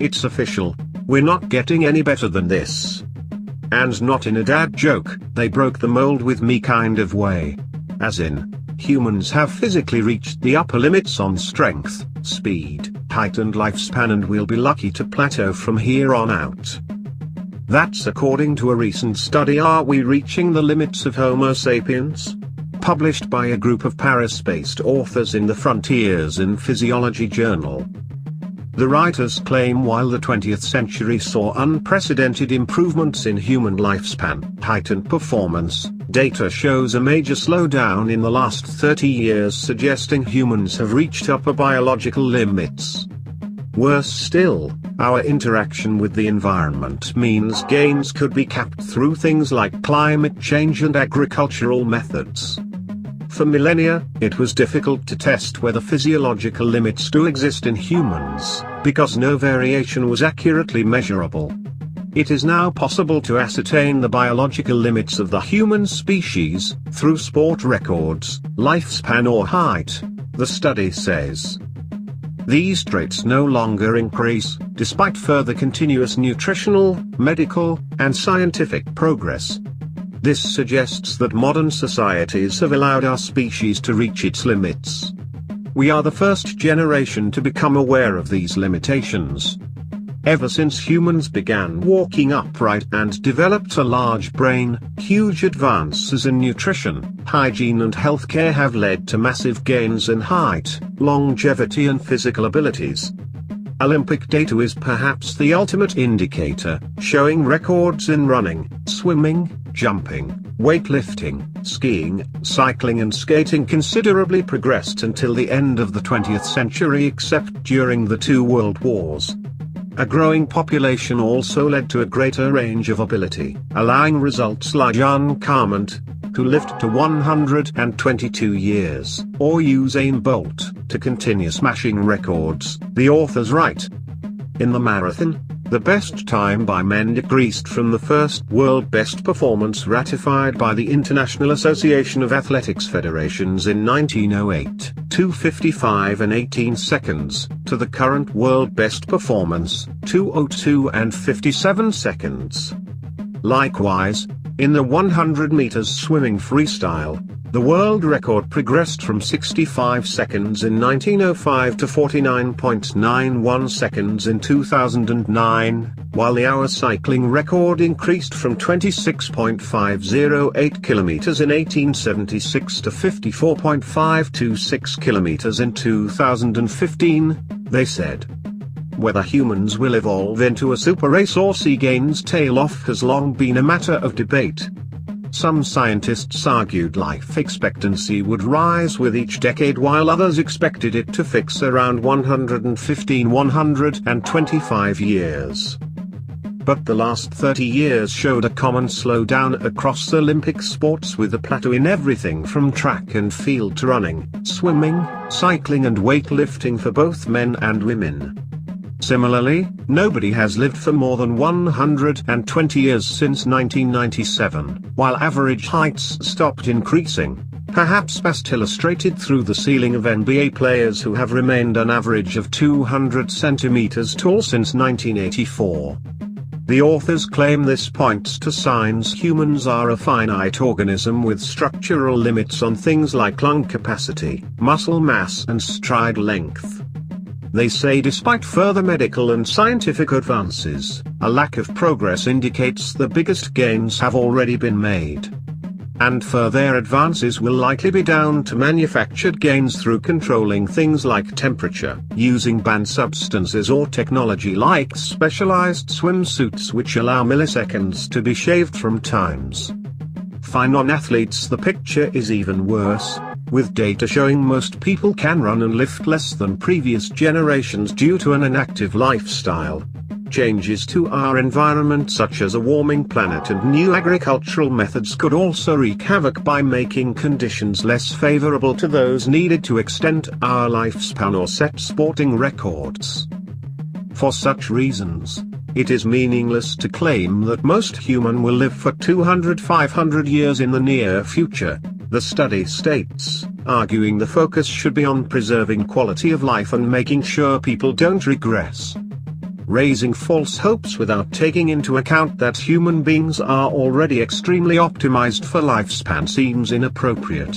It's official. We're not getting any better than this. And not in a dad joke, they broke the mold with me kind of way. As in, humans have physically reached the upper limits on strength, speed, height and lifespan, and we'll be lucky to plateau from here on out. That's according to a recent study. Are we reaching the limits of Homo sapiens? Published by a group of Paris-based authors in the Frontiers in Physiology journal. The writers claim while the 20th century saw unprecedented improvements in human lifespan, height and performance, data shows a major slowdown in the last 30 years, suggesting humans have reached upper biological limits. Worse still, our interaction with the environment means gains could be capped through things like climate change and agricultural methods. For millennia, it was difficult to test whether physiological limits do exist in humans, because no variation was accurately measurable. It is now possible to ascertain the biological limits of the human species, through sport records, lifespan or height, the study says. These traits no longer increase, despite further continuous nutritional, medical, and scientific progress. This suggests that modern societies have allowed our species to reach its limits. We are the first generation to become aware of these limitations. Ever since humans began walking upright and developed a large brain, huge advances in nutrition, hygiene and healthcare have led to massive gains in height, longevity and physical abilities. Olympic data is perhaps the ultimate indicator, showing records in running, swimming, jumping, weightlifting, skiing, cycling and skating considerably progressed until the end of the 20th century, except during the two world wars. A growing population also led to a greater range of ability, allowing results like Jan Carmont, who lived to 122 years, or Usain Bolt, to continue smashing records, the authors write. In the marathon, the best time by men decreased from the first world best performance ratified by the International Association of Athletics Federations in 1908, 2:55 and 18 seconds, to the current world best performance, 2:02 and 57 seconds. Likewise, in the 100 meters swimming freestyle, the world record progressed from 65 seconds in 1905 to 49.91 seconds in 2009, while the hour cycling record increased from 26.508 kilometers in 1876 to 54.526 kilometers in 2015, they said. Whether humans will evolve into a super race or see gains tail off has long been a matter of debate. Some scientists argued life expectancy would rise with each decade, while others expected it to fix around 115–125 years. But the last 30 years showed a common slowdown across Olympic sports, with a plateau in everything from track and field to running, swimming, cycling and weightlifting for both men and women. Similarly, nobody has lived for more than 120 years since 1997, while average heights stopped increasing, perhaps best illustrated through the ceiling of NBA players who have remained an average of 200 centimeters tall since 1984. The authors claim this points to signs humans are a finite organism with structural limits on things like lung capacity, muscle mass and stride length. They say despite further medical and scientific advances, a lack of progress indicates the biggest gains have already been made. And further advances will likely be down to manufactured gains through controlling things like temperature, using banned substances or technology like specialized swimsuits which allow milliseconds to be shaved from times. For non-athletes the picture is even worse, with data showing most people can run and lift less than previous generations due to an inactive lifestyle. Changes to our environment such as a warming planet and new agricultural methods could also wreak havoc by making conditions less favorable to those needed to extend our lifespan or set sporting records. For such reasons, it is meaningless to claim that most humans will live for 200–500 years in the near future, the study states, arguing the focus should be on preserving quality of life and making sure people don't regress. Raising false hopes without taking into account that human beings are already extremely optimized for lifespan seems inappropriate.